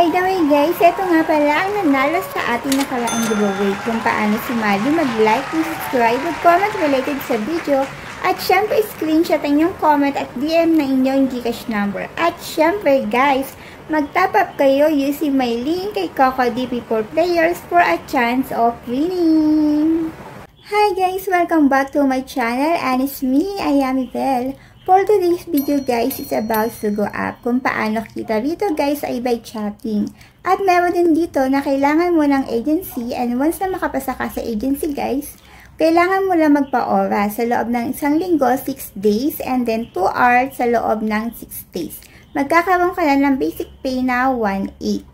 By the way guys, ito nga pala ang nanalo sa ating nakaraang giveaway kung paano sumali, mag-like, mag-subscribe, mag-comment related sa video, at syempre screenshot ang yung comment at DM na inyong Gcash number. At syempre guys, mag-top up kayo using my link kay CocoDP for players for a chance of winning. Hi guys, welcome back to my channel and it's me, Ayami Bell. For today's video guys is about Sugo app. Kung paano kita dito guys ay by chatting. At meron din dito na kailangan mo ng agency and once na makapasa ka sa agency guys, kailangan mo lang magpa-ora sa loob ng isang linggo, 6 days, and then 2 hours sa loob ng 6 days. Magkakaroon ka na ng basic pay na 1.8.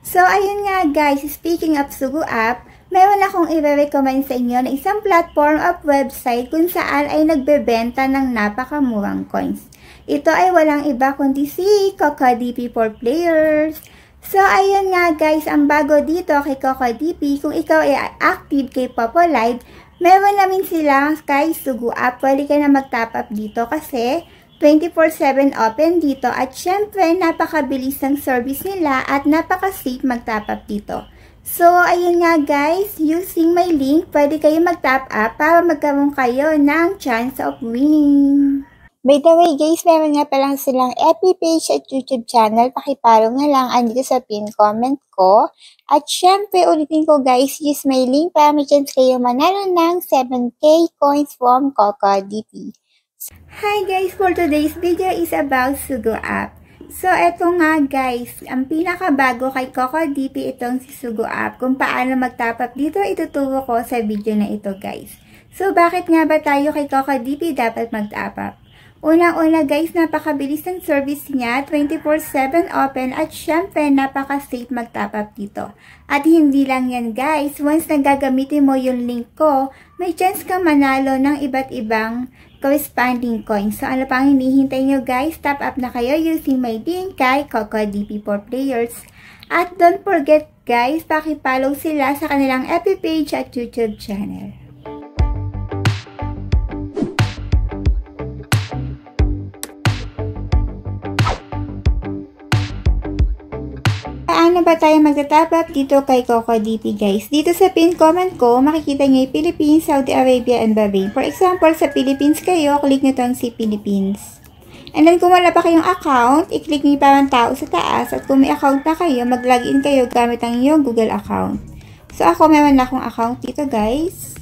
So ayun nga guys, speaking of Sugo app, meron akong i-recommend sa inyo na isang platform of website kung saan ay nagbebenta ng napakamurang coins. Ito ay walang iba kundi si CocoDP for players. So, ayun nga guys, ang bago dito kay CocoDP, kung ikaw ay active kay Popolive, meron namin sila kay Sugo app. Pwede ka na mag-top up dito kasi 24/7 open dito at syempre napakabilis ng service nila at napaka-safe mag-top up dito. So, ayun nga guys, using my link, pwede kayo mag-top up para magkaroon kayo ng chance of winning. By the way guys, meron nga palang silang FB page at YouTube channel. Pakipollow na lang andito sa pin comment ko. At syempre, ulitin ko guys, use my link para may chance kayo manalo ng 7K coins from CocoDP. Hi guys, for today's video is about Sugo app. So, eto nga guys, ang pinakabago kay CocoDP itong si Sugo app. Kung paano mag-top up dito, ituturo ko sa video na ito guys. So, bakit nga ba tayo kay CocoDP dapat mag-top up? Unang-una guys, napakabilis ng service niya, 24/7 open at syempre napaka-safe mag-top up dito. At hindi lang yan guys, once na gagamitin mo yung link ko, may chance kang manalo ng iba't ibang corresponding coins. So, ano pang hinihintay nyo guys? Top up na kayo using my link kay CocoDP for players. At don't forget guys, pakipollow sila sa kanilang FB page at YouTube channel. Paano ba tayo magta-top up dito kay CocoDP guys? Dito sa pin comment ko, makikita nyo yung Philippines, Saudi Arabia, and Bahrain. For example, sa Philippines kayo, click nyo itong si Philippines. And then kung wala pa kayong account, i-click nyo yung parang tao sa taas. At kung may account na kayo, mag-login kayo gamit ang inyong Google account. So ako, meron na akong account dito guys.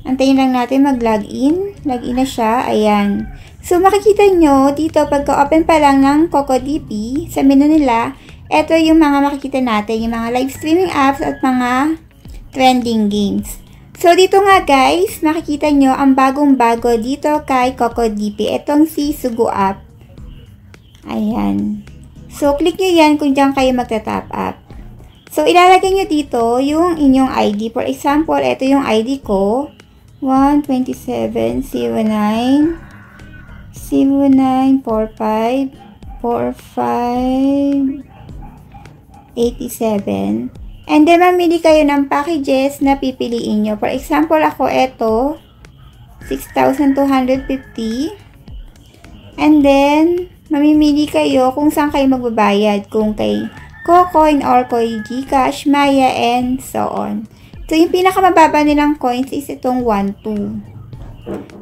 Antayin lang natin mag-login. Login na siya. Ayan. So makikita nyo dito, pagka-open pa lang ng CocoDP, sa menu nila, ito yung mga makikita natin, yung mga live streaming apps at mga trending games. So, dito nga guys, makikita nyo ang bagong-bago dito kay CocoDP. Itong si Sugo app. Ayan. So, click nyo yan kung dyan kayo magta-top up. So, ilalagay nyo dito yung inyong ID. For example, ito yung ID ko. 12709 0945 87. And then, mamili kayo ng packages na pipiliin nyo. For example, ako ito, 6,250. And then, mamimili kayo kung saan kayo magbabayad. Kung kay Cocoin or kay Gcash, Maya, and so on. So, yung pinakamababa nilang coins is itong 1.2.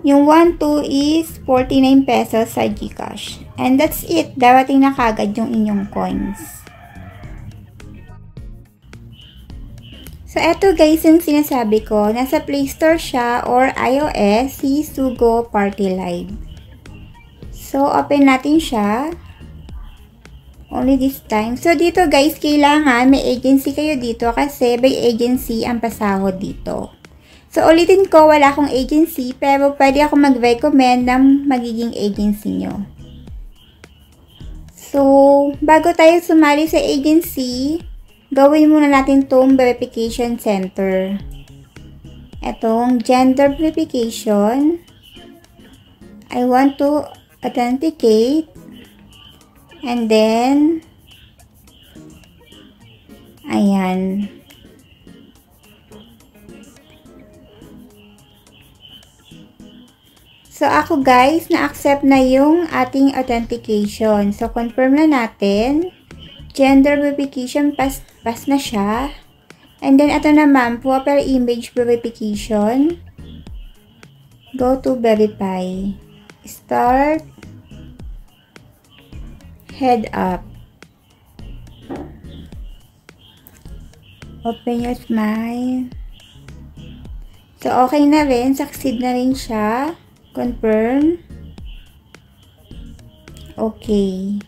Yung 1.2 is 49 pesos sa Gcash. And that's it. Darating na kagad yung inyong coins. So, eto guys yung sinasabi ko. Nasa Play Store siya or iOS, si Sugo Party Live. So, open natin siya. Only this time. So, dito guys, kailangan may agency kayo dito kasi by agency ang pasahod dito. So, ulitin ko, wala akong agency pero pwede ako mag-recommend ng magiging agency nyo. So, bago tayo sumali sa agency, gawin muna natin itong verification center. Itong gender verification. I want to authenticate. And then, ayan. So, ako guys, na-accept na yung ating authentication. So, confirm na natin. gender verification, pass na siya. And then, ito naman, profile image verification. Go to verify. Start. Head up. Open your smile. So, okay na rin. Succeed na rin siya. Confirm. Okay.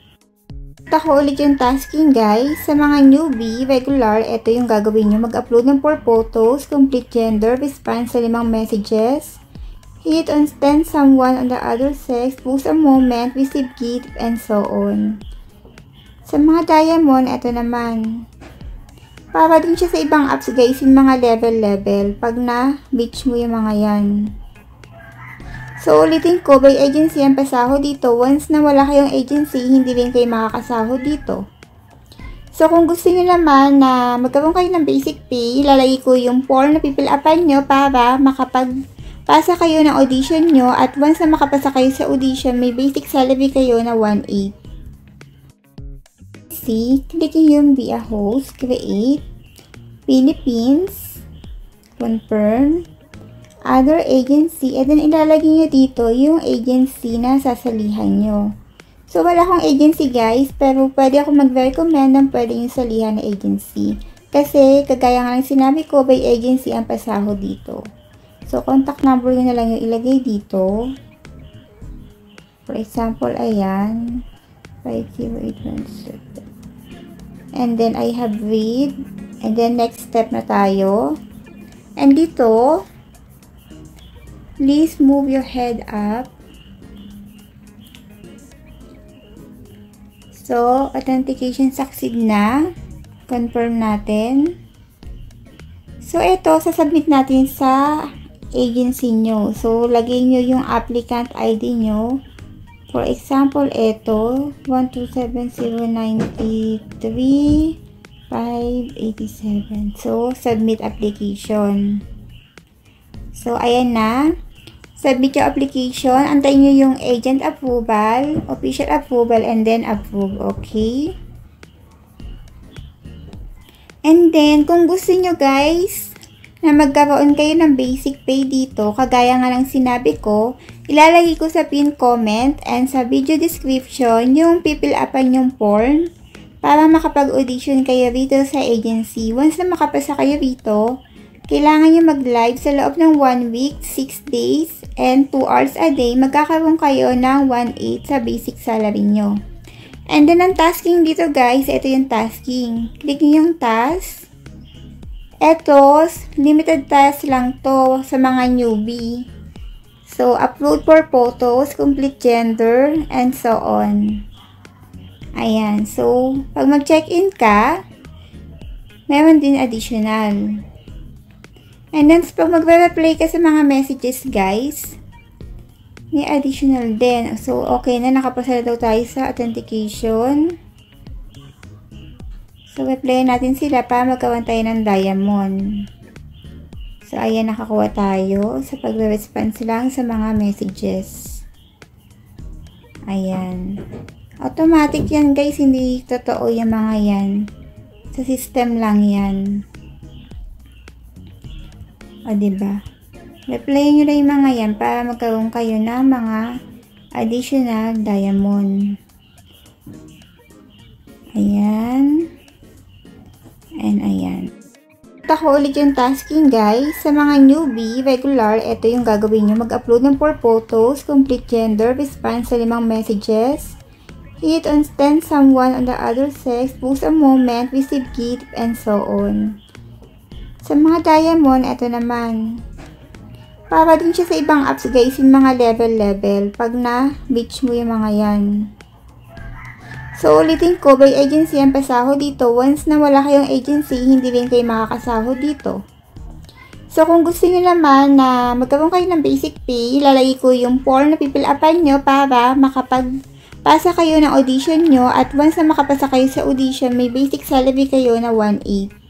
Ako ulit yung tasking guys. Sa mga newbie, regular, ito yung gagawin nyo. Mag-upload ng 4 photos, complete gender, response sa 5 messages, hit on send someone on the other sex, post a moment, receive gift, and so on. Sa mga diamond, ito naman. Para din siya sa ibang apps guys, yung mga level. Pag na-reach mo yung mga yan. So, ulitin ko, by agency ang pasahod dito. Once na wala kayong agency, hindi rin kayo makakasahod dito. So, kung gusto niyo naman na magkaroon kayo ng basic pay, ilalagay ko yung form na pipilapan nyo para makapagpasa kayo ng audition nyo. At once na makapasa kayo sa audition, may basic salary kayo na 1.8. See, click yung be a host, create, Philippines, confirm, other agency, and then ilalagay nyo dito yung agency na sasalihan nyo. So, wala akong agency guys, pero pwede ako mag-recommend ng pwede yung salihan na agency. Kasi, kagaya nga ng sinabi ko, by agency ang pasahod dito. So, contact number nyo na lang yung ilagay dito. For example, ayan, 50817. And then, I have read. And then, next step na tayo. And dito, please move your head up. So, authentication succeed na. Confirm natin. So, ito, sasubmit natin sa agency nyo. So, lagay nyo yung applicant ID nyo. For example, ito, 127093587. So, submit application. So, ayan na. Submit your application. Antayin nyo yung agent approval, official approval, and then approve. Okay? And then, kung gusto nyo guys, na magkaroon kayo ng basic pay dito, kagaya nga lang sinabi ko, ilalagay ko sa pin comment and sa video description yung pipilapan yung form para makapag-audition kayo rito sa agency. Once na makapasa kayo rito, kailangan nyo mag-live sa loob ng 1 week, 6 days, and 2 hours a day. Magkakaroon kayo ng 1.8 sa basic salary nyo. And then, ang tasking dito guys, ito yung tasking. Click nyo yung task. Ito, limited task lang to sa mga newbie. So, upload 4 photos, complete gender, and so on. Ayan. So, pag mag-check-in ka, meron din additional. And then, pag magre-reply ka sa mga messages, guys, may additional din. So, okay na. Nakapasa daw tayo sa authentication. So, reply natin sila para magkawan tayo ng diamond. So, ayan, nakakuha tayo sa pagre-response lang sa mga messages. Ayan. Automatic yan, guys. Hindi totoo yung mga yan. Sa system lang yan. O, diba? Reply nyo lang yung mga yan para magkaroon kayo ng mga additional diamond. Ayan. And ayan. Ako ulit yung tasking guys. Sa mga newbie, regular, ito yung gagawin nyo. Mag-upload ng 4 photos, complete gender, response sa 5 messages, hit on send someone on the other sex, post a moment, receive gift, and so on. Sa mga diamond, ito naman. Para din siya sa ibang apps guys, yung mga level. Pag na-reach mo yung mga yan. So, ulitin ko, by agency ang pasahod dito. Once na wala kayong agency, hindi rin kayo makakasahod dito. So, kung gusto niyo naman na magkaroon kayo ng basic pay, ilalagay ko yung form na pipilapan nyo para makapagpasa kayo ng audition nyo. At once na makapasa kayo sa audition, may basic salary kayo na 1.8.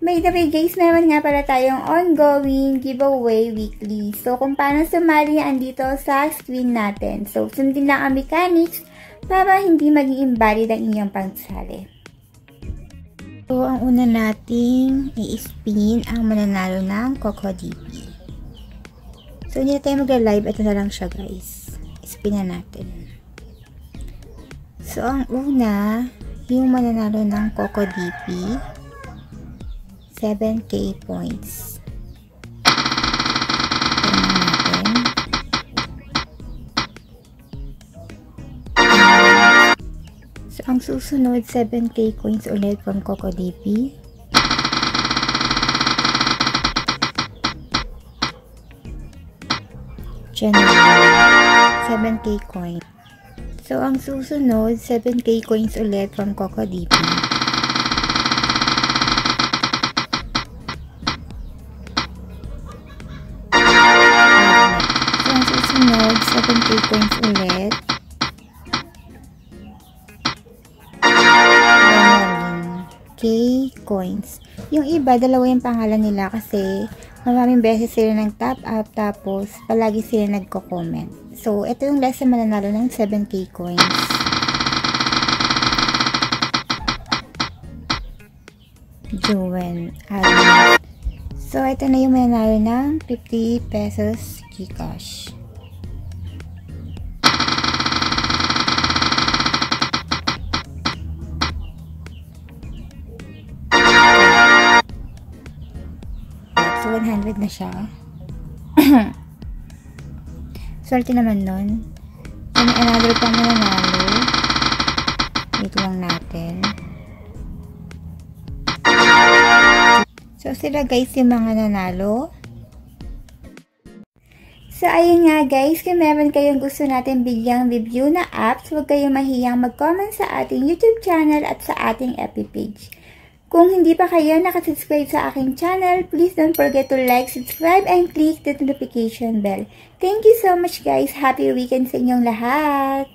By the way guys, meron nga pala tayong ongoing giveaway weekly. So, kung paano sumali, andito sa screen natin. So, sundin lang ang mechanics para hindi maging invalid ang inyong pagsali. So, ang una nating i-spin ang mananalo ng CocoDP. So, hindi na tayo mag-live. Ito na lang siya, guys. Spin na natin. So, ang una, yung mananalo ng CocoDP, 7K points. So, ang susunod, 7K coins ulit from CocoDP. January, 7K coins. So, ang susunod, 7K coins ulit from CocoDP. So, ang susunod, 7K coins ulit. Coins. Yung iba, dalawa yung pangalan nila kasi maraming beses sila nag-top up tapos palagi sila nagko-comment. So, ito yung lesson mananalo ng 7K coins. Juwen. So, ito na yung mananalo ng 50 pesos Gcash. So, 100 na siya. Swerte naman nun. So, may another pang mananalo. Wait lang natin. So, sila guys yung mga nanalo. So, ayun nga guys, kung meron kayong gusto natin bigyang review na apps, huwag kayong mahiyang mag-comment sa ating YouTube channel at sa ating FB page. Kung hindi pa kayo nakasubscribe sa aking channel, please don't forget to like, subscribe, and click the notification bell. Thank you so much guys. Happy weekend sa inyong lahat!